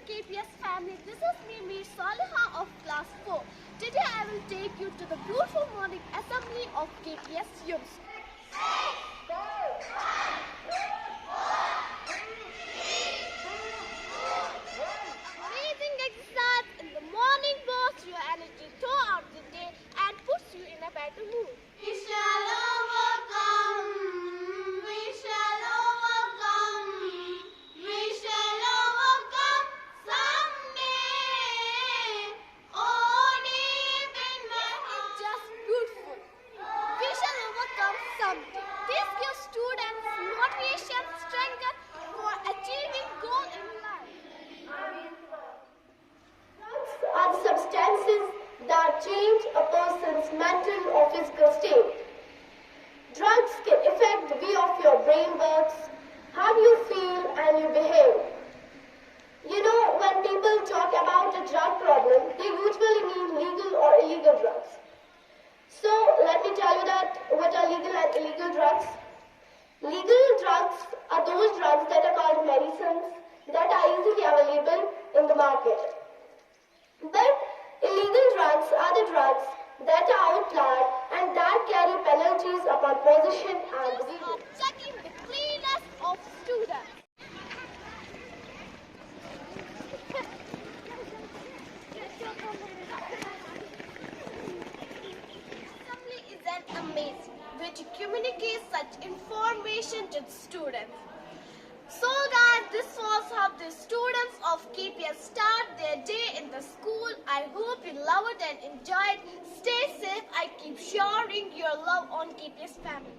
K.P.S family. This is me, Mir Saliha of class 4. Today I will take you to the beautiful morning assembly of K.P.S Unisoo. Amazing exercise in the morning boosts your energy throughout the day and puts you in a better mood. We shall overcome. We shall overcome. We shall overcome someday. Oh, deep in my heart. Just beautiful. We shall overcome someday. This gives students motivation, strength for achieving goals in life. Drugs are the substances that change a person's mental or physical state. Drugs can affect the way of your brain works, how you feel and you behave. You know, when people talk about a drug problem, they usually mean legal or illegal drugs. So, let me tell you that what are legal and illegal drugs. Legal drugs are those drugs that are called medicines that are easily available in the market. But illegal drugs are the drugs that are outlawed and that carry penalties upon possession and Are use. checking the cleanness of students. Assembly is an amazing way to communicate such information to the students. So guys, this was how the students of K.P.S start their day in the school. I hope you love it and enjoy it. Stay safe. I keep sharing your love on K.P.S family.